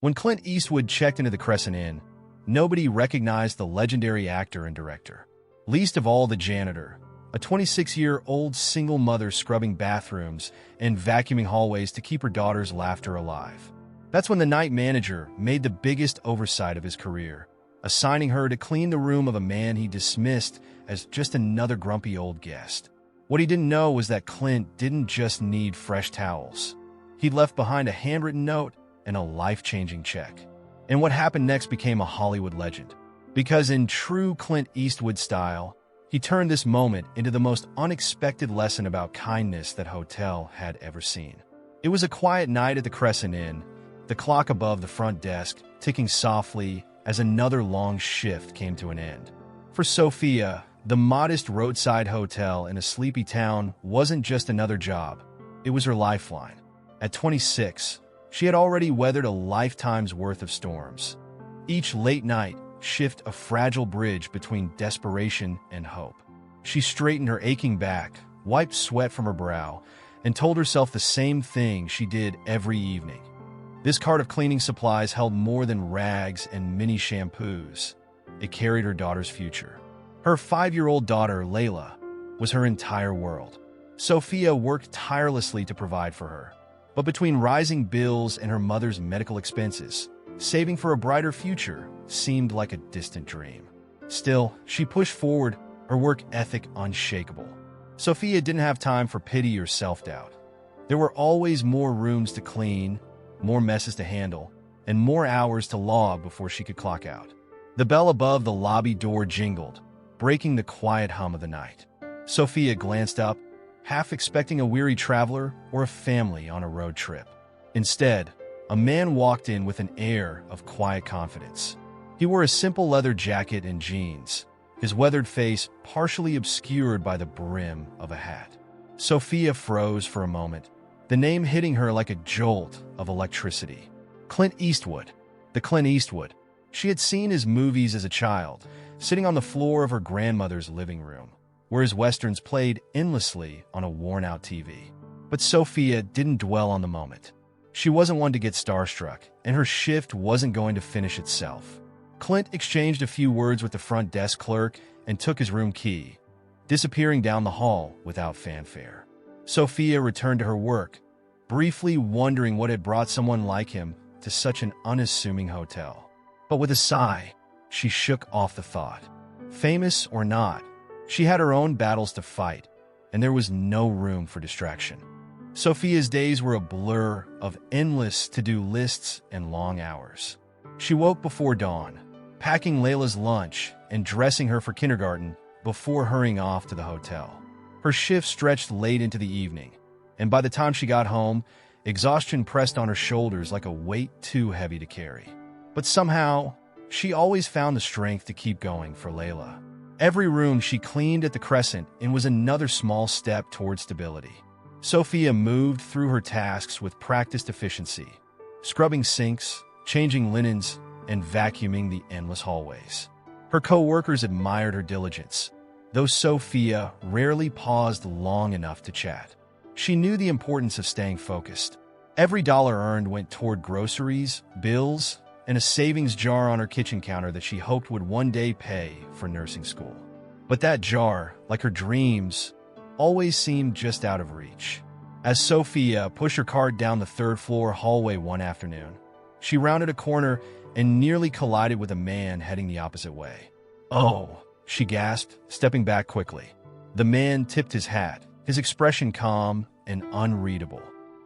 When Clint Eastwood checked into the Crescent Inn, nobody recognized the legendary actor and director. Least of all the janitor, a 26-year-old single mother scrubbing bathrooms and vacuuming hallways to keep her daughter's laughter alive. That's when the night manager made the biggest oversight of his career, assigning her to clean the room of a man he dismissed as just another grumpy old guest. What he didn't know was that Clint didn't just need fresh towels. He'd left behind a handwritten note and a life-changing check. And what happened next became a Hollywood legend. Because in true Clint Eastwood style, he turned this moment into the most unexpected lesson about kindness that hotel had ever seen. It was a quiet night at the Crescent Inn, the clock above the front desk ticking softly as another long shift came to an end. For Sophia, the modest roadside hotel in a sleepy town wasn't just another job. It was her lifeline. At 26, she had already weathered a lifetime's worth of storms. Each late night shift a fragile bridge between desperation and hope. She straightened her aching back, wiped sweat from her brow, and told herself the same thing she did every evening. This cart of cleaning supplies held more than rags and mini shampoos. It carried her daughter's future. Her 5-year-old daughter, Layla, was her entire world. Sophia worked tirelessly to provide for her. But between rising bills and her mother's medical expenses, saving for a brighter future seemed like a distant dream. Still, she pushed forward, her work ethic unshakable. Sophia didn't have time for pity or self-doubt. There were always more rooms to clean, more messes to handle, and more hours to log before she could clock out. The bell above the lobby door jingled, breaking the quiet hum of the night. Sophia glanced up, half expecting a weary traveler or a family on a road trip. Instead, a man walked in with an air of quiet confidence. He wore a simple leather jacket and jeans, his weathered face partially obscured by the brim of a hat. Sophia froze for a moment, the name hitting her like a jolt of electricity. Clint Eastwood. The Clint Eastwood she had seen his movies as a child, sitting on the floor of her grandmother's living room, where his westerns played endlessly on a worn-out TV. But Sophia didn't dwell on the moment. She wasn't one to get starstruck, and her shift wasn't going to finish itself. Clint exchanged a few words with the front desk clerk and took his room key, disappearing down the hall without fanfare. Sophia returned to her work, briefly wondering what had brought someone like him to such an unassuming hotel. But with a sigh, she shook off the thought. Famous or not, she had her own battles to fight, and there was no room for distraction. Sophia's days were a blur of endless to-do lists and long hours. She woke before dawn, packing Layla's lunch and dressing her for kindergarten before hurrying off to the hotel. Her shift stretched late into the evening, and by the time she got home, exhaustion pressed on her shoulders like a weight too heavy to carry. But somehow, she always found the strength to keep going for Layla. Every room she cleaned at the Crescent Inn was another small step toward stability. Sophia moved through her tasks with practiced efficiency, scrubbing sinks, changing linens, and vacuuming the endless hallways. Her co-workers admired her diligence, though Sophia rarely paused long enough to chat. She knew the importance of staying focused. Every dollar earned went toward groceries, bills, and a savings jar on her kitchen counter that she hoped would one day pay for nursing school. But that jar, like her dreams, always seemed just out of reach. As Sophia pushed her cart down the third-floor hallway one afternoon, she rounded a corner and nearly collided with a man heading the opposite way. "Oh," she gasped, stepping back quickly. The man tipped his hat, his expression calm and unreadable.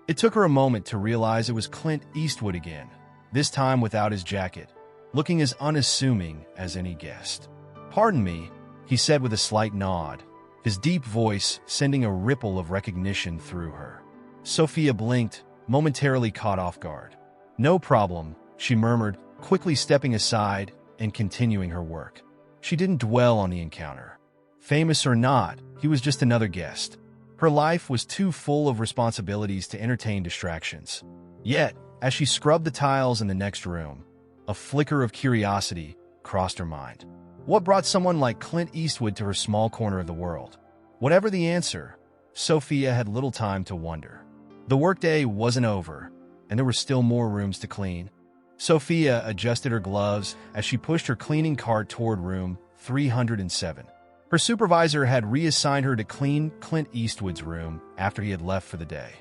It took her a moment to realize it was Clint Eastwood again, this time without his jacket, looking as unassuming as any guest. "Pardon me," he said with a slight nod, his deep voice sending a ripple of recognition through her. Sophia blinked, momentarily caught off guard. "No problem," she murmured, quickly stepping aside and continuing her work. She didn't dwell on the encounter. Famous or not, he was just another guest. Her life was too full of responsibilities to entertain distractions. Yet, as she scrubbed the tiles in the next room, a flicker of curiosity crossed her mind. What brought someone like Clint Eastwood to her small corner of the world? Whatever the answer, Sophia had little time to wonder. The workday wasn't over, and there were still more rooms to clean, Sophia adjusted her gloves as she pushed her cleaning cart toward room 307. Her supervisor had reassigned her to clean Clint Eastwood's room after he had left for the day.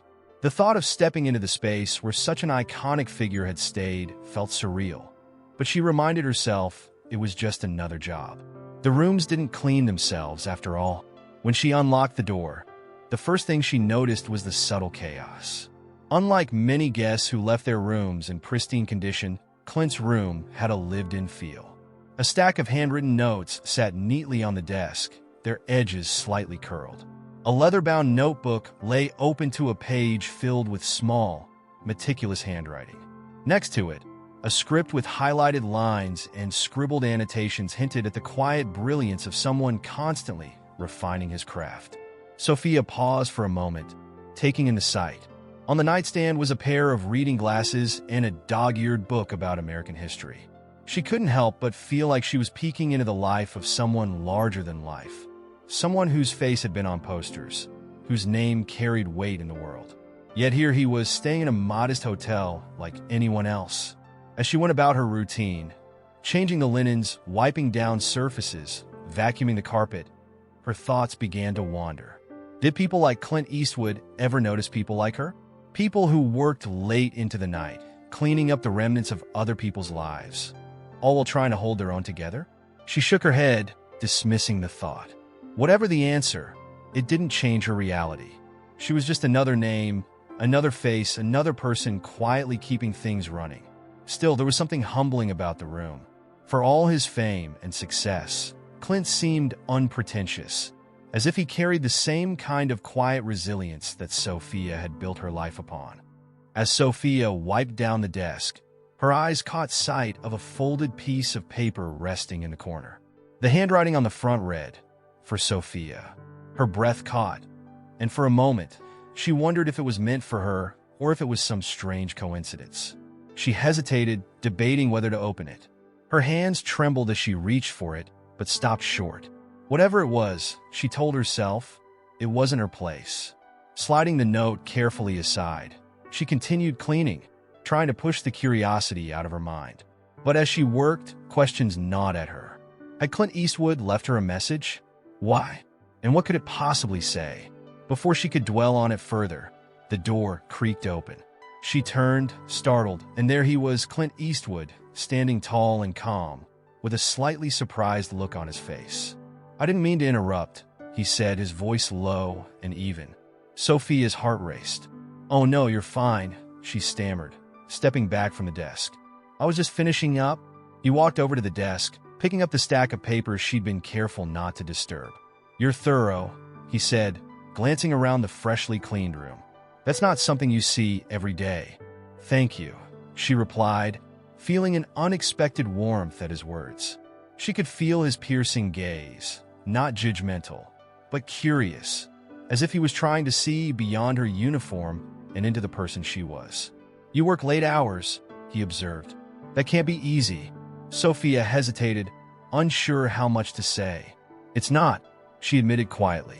The thought of stepping into the space where such an iconic figure had stayed felt surreal, but she reminded herself it was just another job. The rooms didn't clean themselves, after all. When she unlocked the door, the first thing she noticed was the subtle chaos. Unlike many guests who left their rooms in pristine condition, Clint's room had a lived-in feel. A stack of handwritten notes sat neatly on the desk, their edges slightly curled. A leather-bound notebook lay open to a page filled with small, meticulous handwriting. Next to it, a script with highlighted lines and scribbled annotations hinted at the quiet brilliance of someone constantly refining his craft. Sophia paused for a moment, taking in the sight. On the nightstand was a pair of reading glasses and a dog-eared book about American history. She couldn't help but feel like she was peeking into the life of someone larger than life. Someone whose face had been on posters, whose name carried weight in the world. Yet here he was, staying in a modest hotel like anyone else. As she went about her routine, changing the linens, wiping down surfaces, vacuuming the carpet, her thoughts began to wander. Did people like Clint Eastwood ever notice people like her? People who worked late into the night, cleaning up the remnants of other people's lives, all while trying to hold their own together? She shook her head, dismissing the thought. Whatever the answer, it didn't change her reality. She was just another name, another face, another person quietly keeping things running. Still, there was something humbling about the room. For all his fame and success, Clint seemed unpretentious, as if he carried the same kind of quiet resilience that Sophia had built her life upon. As Sophia wiped down the desk, her eyes caught sight of a folded piece of paper resting in the corner. The handwriting on the front read, "For Sophia." Her breath caught, and for a moment, she wondered if it was meant for her or if it was some strange coincidence. She hesitated, debating whether to open it. Her hands trembled as she reached for it, but stopped short. Whatever it was, she told herself, it wasn't her place. Sliding the note carefully aside, she continued cleaning, trying to push the curiosity out of her mind. But as she worked, questions gnawed at her. Had Clint Eastwood left her a message? Why? And what could it possibly say? Before she could dwell on it further, the door creaked open. She turned, startled, and there he was, Clint Eastwood, standing tall and calm, with a slightly surprised look on his face. "I didn't mean to interrupt," he said, his voice low and even. Sophia's heart raced. "Oh no, you're fine," she stammered, stepping back from the desk. "I was just finishing up." He walked over to the desk, picking up the stack of papers she'd been careful not to disturb. "You're thorough," he said, glancing around the freshly cleaned room. "That's not something you see every day." "Thank you," she replied, feeling an unexpected warmth at his words. She could feel his piercing gaze, not judgmental, but curious, as if he was trying to see beyond her uniform and into the person she was. "You work late hours," he observed. "That can't be easy." Sophia hesitated, unsure how much to say. "It's not," she admitted quietly,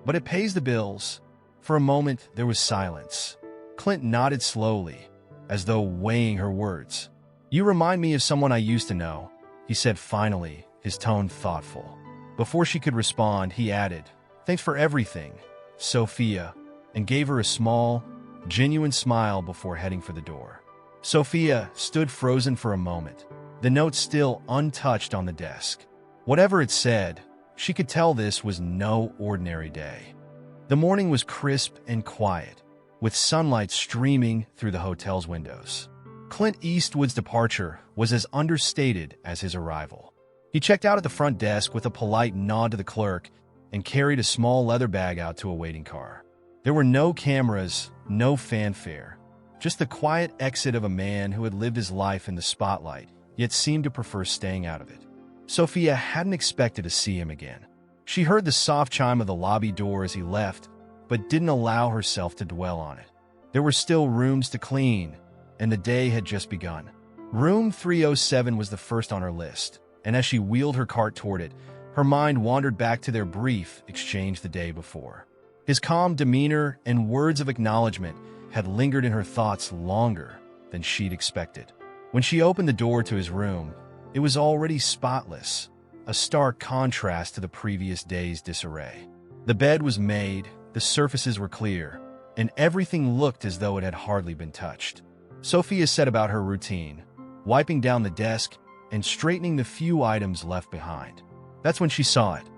"but it pays the bills." For a moment, there was silence. Clint nodded slowly, as though weighing her words. "You remind me of someone I used to know," he said finally, his tone thoughtful. Before she could respond, he added, "Thanks for everything, Sophia," and gave her a small, genuine smile before heading for the door. Sophia stood frozen for a moment, the note still untouched on the desk. Whatever it said, she could tell this was no ordinary day. The morning was crisp and quiet, with sunlight streaming through the hotel's windows. Clint Eastwood's departure was as understated as his arrival. He checked out at the front desk with a polite nod to the clerk and carried a small leather bag out to a waiting car. There were no cameras, no fanfare, just the quiet exit of a man who had lived his life in the spotlight, yet seemed to prefer staying out of it. Sophia hadn't expected to see him again. She heard the soft chime of the lobby door as he left, but didn't allow herself to dwell on it. There were still rooms to clean, and the day had just begun. Room 307 was the first on her list, and as she wheeled her cart toward it, her mind wandered back to their brief exchange the day before. His calm demeanor and words of acknowledgement had lingered in her thoughts longer than she'd expected. When she opened the door to his room, it was already spotless, a stark contrast to the previous day's disarray. The bed was made, the surfaces were clear, and everything looked as though it had hardly been touched. Sophia set about her routine, wiping down the desk and straightening the few items left behind. That's when she saw it,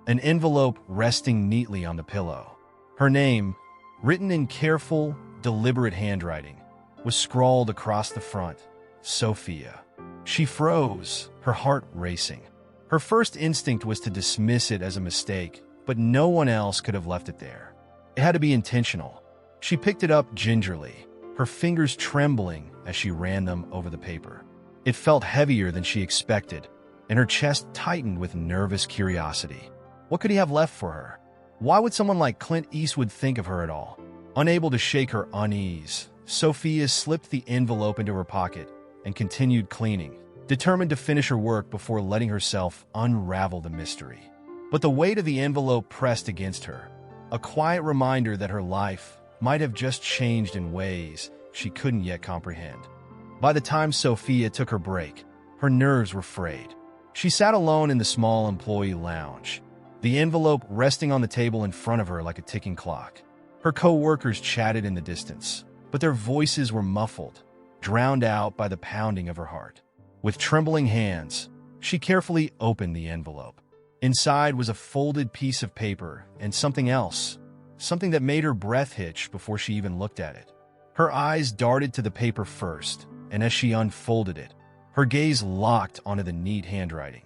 an envelope resting neatly on the pillow. Her name, written in careful, deliberate handwriting, was scrawled across the front, Sophia. She froze, her heart racing. Her first instinct was to dismiss it as a mistake, but no one else could have left it there. It had to be intentional. She picked it up gingerly, her fingers trembling as she ran them over the paper. It felt heavier than she expected, and her chest tightened with nervous curiosity. What could he have left for her? Why would someone like Clint Eastwood think of her at all? Unable to shake her unease, Sophia slipped the envelope into her pocket and continued cleaning, determined to finish her work before letting herself unravel the mystery. But the weight of the envelope pressed against her, a quiet reminder that her life might have just changed in ways she couldn't yet comprehend. By the time Sophia took her break, her nerves were frayed. She sat alone in the small employee lounge, the envelope resting on the table in front of her like a ticking clock. Her co-workers chatted in the distance, but their voices were muffled, drowned out by the pounding of her heart. With trembling hands, she carefully opened the envelope. Inside was a folded piece of paper and something else, something that made her breath hitch before she even looked at it. Her eyes darted to the paper first, and as she unfolded it, her gaze locked onto the neat handwriting.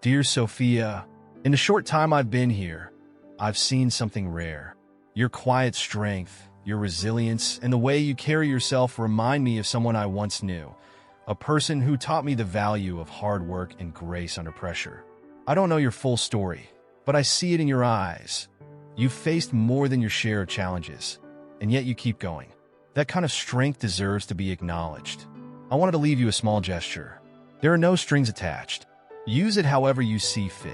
Dear Sophia, in the short time I've been here, I've seen something rare. Your quiet strength, your resilience, and the way you carry yourself remind me of someone I once knew, a person who taught me the value of hard work and grace under pressure. I don't know your full story, but I see it in your eyes. You've faced more than your share of challenges, and yet you keep going. That kind of strength deserves to be acknowledged. I wanted to leave you a small gesture. There are no strings attached. Use it however you see fit,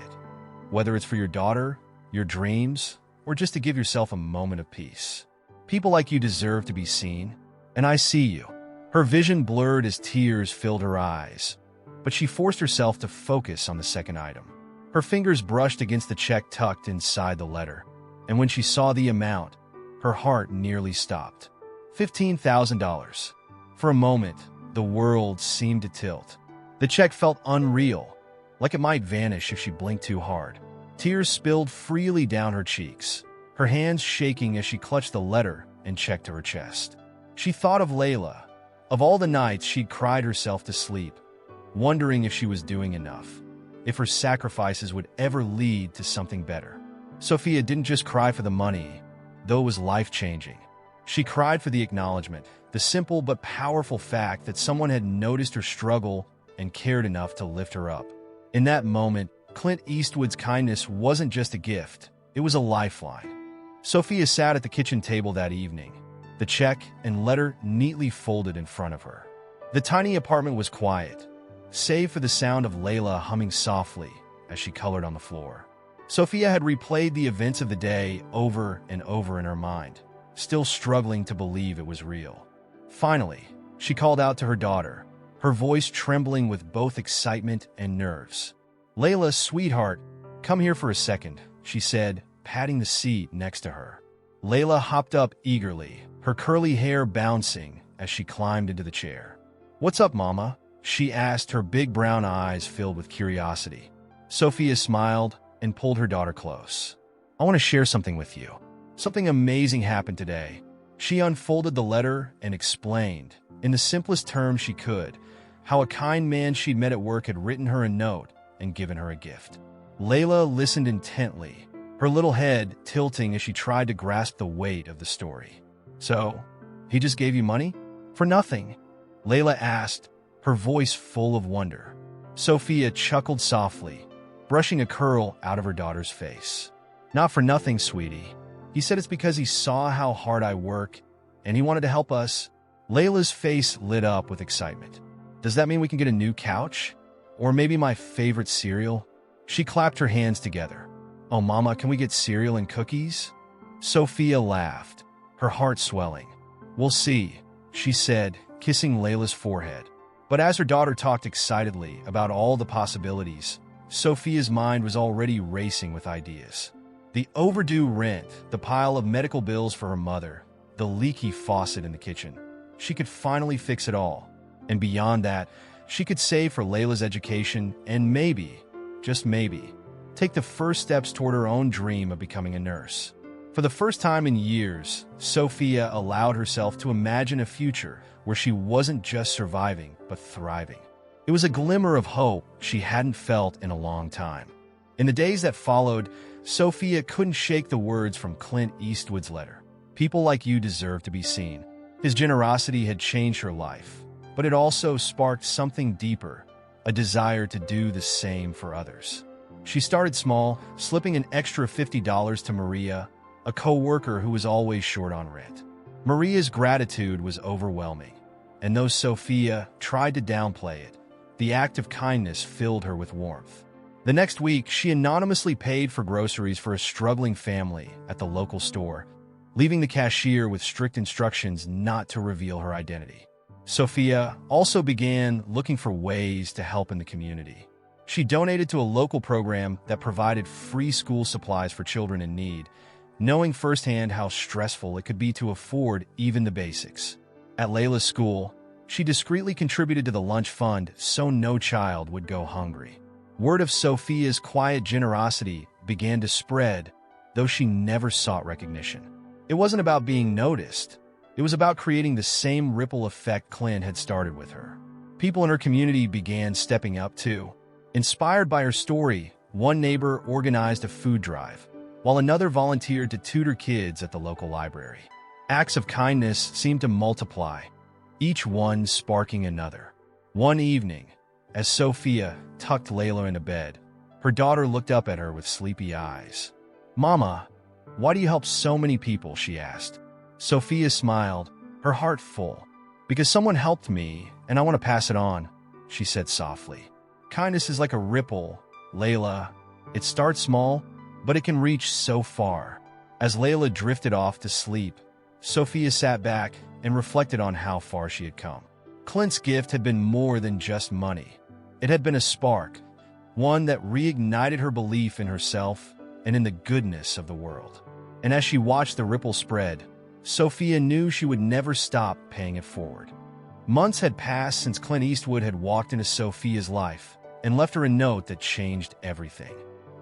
whether it's for your daughter, your dreams, or just to give yourself a moment of peace. People like you deserve to be seen, and I see you. Her vision blurred as tears filled her eyes, but she forced herself to focus on the second item. Her fingers brushed against the check tucked inside the letter, and when she saw the amount, her heart nearly stopped. $15,000. For a moment, the world seemed to tilt. The check felt unreal, like it might vanish if she blinked too hard. Tears spilled freely down her cheeks, her hands shaking as she clutched the letter and checked to her chest. She thought of Layla, of all the nights she'd cried herself to sleep, wondering if she was doing enough, if her sacrifices would ever lead to something better. Sophia didn't just cry for the money, though it was life-changing. She cried for the acknowledgement, the simple but powerful fact that someone had noticed her struggle and cared enough to lift her up. In that moment, Clint Eastwood's kindness wasn't just a gift, it was a lifeline. Sophia sat at the kitchen table that evening, the check and letter neatly folded in front of her. The tiny apartment was quiet, save for the sound of Layla humming softly as she colored on the floor. Sophia had replayed the events of the day over and over in her mind, still struggling to believe it was real. Finally, she called out to her daughter, her voice trembling with both excitement and nerves. "Layla, sweetheart, come here for a second," she said, patting the seat next to her. Layla hopped up eagerly, her curly hair bouncing as she climbed into the chair. "What's up, Mama?" she asked, her big brown eyes filled with curiosity. Sophia smiled and pulled her daughter close. "I want to share something with you. Something amazing happened today." She unfolded the letter and explained, in the simplest terms she could, how a kind man she'd met at work had written her a note and given her a gift. Layla listened intently, her little head tilting as she tried to grasp the weight of the story. "So, he just gave you money? For nothing?" Layla asked, her voice full of wonder. Sophia chuckled softly, brushing a curl out of her daughter's face. "Not for nothing, sweetie. He said it's because he saw how hard I work, and he wanted to help us." Layla's face lit up with excitement. "Does that mean we can get a new couch? Or maybe my favorite cereal?" She clapped her hands together. "Oh, Mama, can we get cereal and cookies?" Sophia laughed, her heart swelling. "We'll see," she said, kissing Layla's forehead. But as her daughter talked excitedly about all the possibilities, Sophia's mind was already racing with ideas. The overdue rent, the pile of medical bills for her mother, the leaky faucet in the kitchen. She could finally fix it all. And beyond that, she could save for Layla's education and maybe, just maybe, take the first steps toward her own dream of becoming a nurse. For the first time in years, Sophia allowed herself to imagine a future where she wasn't just surviving, but thriving. It was a glimmer of hope she hadn't felt in a long time. In the days that followed, Sophia couldn't shake the words from Clint Eastwood's letter. People like you deserve to be seen. His generosity had changed her life, but it also sparked something deeper, a desire to do the same for others. She started small, slipping an extra $50 to Maria, a co-worker who was always short on rent. Maria's gratitude was overwhelming, and though Sophia tried to downplay it, the act of kindness filled her with warmth. The next week, she anonymously paid for groceries for a struggling family at the local store, leaving the cashier with strict instructions not to reveal her identity. Sophia also began looking for ways to help in the community. She donated to a local program that provided free school supplies for children in need, knowing firsthand how stressful it could be to afford even the basics. At Layla's school, she discreetly contributed to the lunch fund so no child would go hungry. Word of Sophia's quiet generosity began to spread, though she never sought recognition. It wasn't about being noticed. It was about creating the same ripple effect Clint had started with her. People in her community began stepping up too. Inspired by her story, one neighbor organized a food drive, while another volunteered to tutor kids at the local library. Acts of kindness seemed to multiply, each one sparking another. One evening, as Sophia tucked Layla into bed, her daughter looked up at her with sleepy eyes. "Mama, why do you help so many people?" she asked. Sophia smiled, her heart full. "Because someone helped me, and I want to pass it on," she said softly. "Kindness is like a ripple, Layla. It starts small, but it can reach so far." As Layla drifted off to sleep, Sophia sat back and reflected on how far she had come. Clint's gift had been more than just money. It had been a spark, one that reignited her belief in herself and in the goodness of the world. And as she watched the ripple spread, Sophia knew she would never stop paying it forward. Months had passed since Clint Eastwood had walked into Sophia's life and left her a note that changed everything.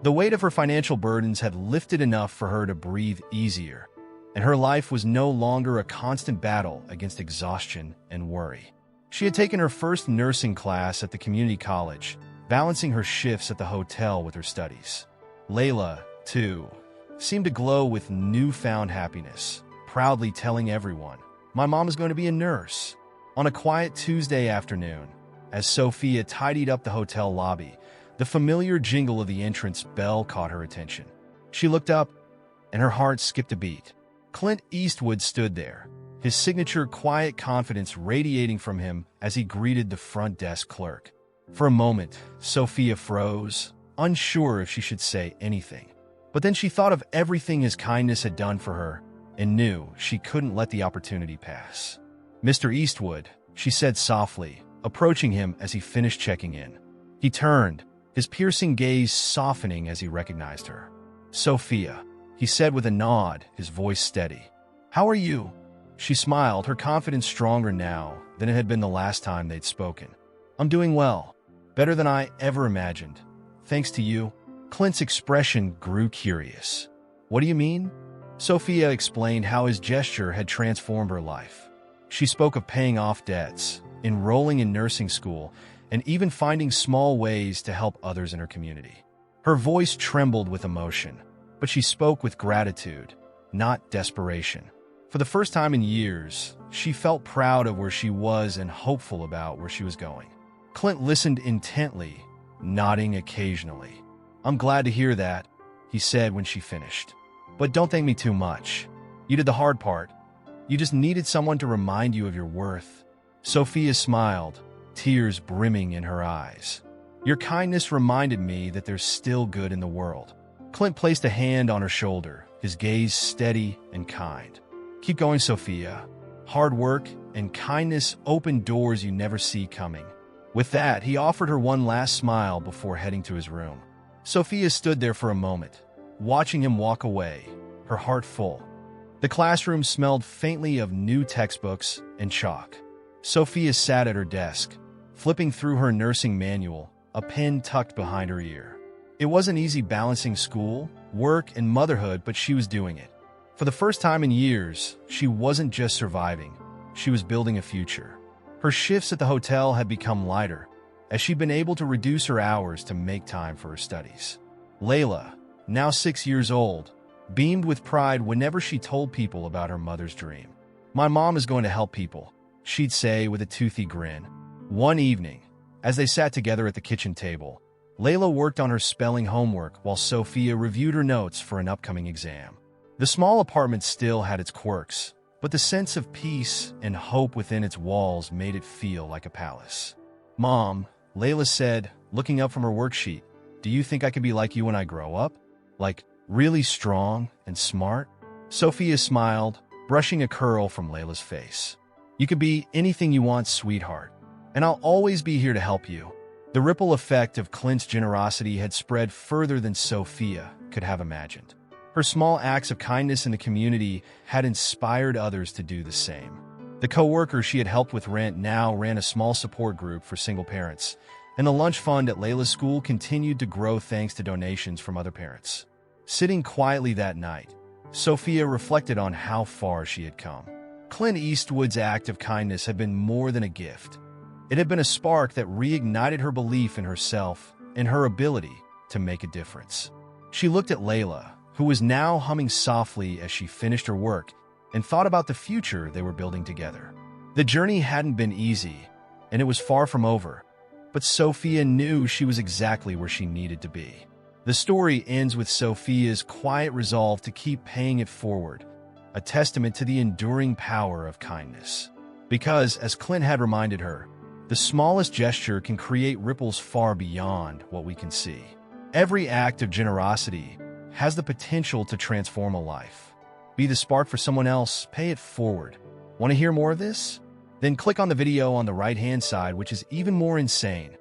The weight of her financial burdens had lifted enough for her to breathe easier, and her life was no longer a constant battle against exhaustion and worry. She had taken her first nursing class at the community college, balancing her shifts at the hotel with her studies. Layla, too, seemed to glow with newfound happiness, proudly telling everyone, "My mom is going to be a nurse." On a quiet Tuesday afternoon, as Sophia tidied up the hotel lobby, the familiar jingle of the entrance bell caught her attention. She looked up, and her heart skipped a beat. Clint Eastwood stood there, his signature quiet confidence radiating from him as he greeted the front desk clerk. For a moment, Sophia froze, unsure if she should say anything. But then she thought of everything his kindness had done for her and knew she couldn't let the opportunity pass. "Mr. Eastwood," she said softly, approaching him as he finished checking in. He turned, his piercing gaze softening as he recognized her. "Sophia," he said with a nod, his voice steady. "How are you?" She smiled, her confidence stronger now than it had been the last time they'd spoken. "I'm doing well, better than I ever imagined. Thanks to you." Clint's expression grew curious. "What do you mean?" Sophia explained how his gesture had transformed her life. She spoke of paying off debts, enrolling in nursing school, and even finding small ways to help others in her community. Her voice trembled with emotion, but she spoke with gratitude, not desperation. For the first time in years, she felt proud of where she was and hopeful about where she was going. Clint listened intently, nodding occasionally. "I'm glad to hear that," he said when she finished. "But don't thank me too much. You did the hard part. You just needed someone to remind you of your worth." Sophia smiled, tears brimming in her eyes. "Your kindness reminded me that there's still good in the world." Clint placed a hand on her shoulder, his gaze steady and kind. "Keep going, Sophia. Hard work and kindness open doors you never see coming." With that, he offered her one last smile before heading to his room. Sophia stood there for a moment, watching him walk away, her heart full. The classroom smelled faintly of new textbooks and chalk. Sophia sat at her desk, flipping through her nursing manual, a pen tucked behind her ear. It wasn't easy balancing school, work, and motherhood, but she was doing it. For the first time in years, she wasn't just surviving, she was building a future. Her shifts at the hotel had become lighter, as she'd been able to reduce her hours to make time for her studies. Layla, now 6 years old, beamed with pride whenever she told people about her mother's dream. "My mom is going to help people," she'd say with a toothy grin. One evening, as they sat together at the kitchen table, Layla worked on her spelling homework while Sophia reviewed her notes for an upcoming exam. The small apartment still had its quirks, but the sense of peace and hope within its walls made it feel like a palace. "Mom," Layla said, looking up from her worksheet, "do you think I can be like you when I grow up? Like, really strong and smart?" Sophia smiled, brushing a curl from Layla's face. "You can be anything you want, sweetheart, and I'll always be here to help you." The ripple effect of Clint's generosity had spread further than Sophia could have imagined. Her small acts of kindness in the community had inspired others to do the same. The co-worker she had helped with rent now ran a small support group for single parents, and the lunch fund at Layla's school continued to grow thanks to donations from other parents. Sitting quietly that night, Sophia reflected on how far she had come. Clint Eastwood's act of kindness had been more than a gift. It had been a spark that reignited her belief in herself and her ability to make a difference. She looked at Layla, who was now humming softly as she finished her work, and thought about the future they were building together. The journey hadn't been easy, and it was far from over, but Sophia knew she was exactly where she needed to be. The story ends with Sophia's quiet resolve to keep paying it forward, a testament to the enduring power of kindness. Because, as Clint had reminded her, the smallest gesture can create ripples far beyond what we can see. Every act of generosity has the potential to transform a life. Be the spark for someone else, pay it forward. Want to hear more of this? Then click on the video on the right-hand side, which is even more insane.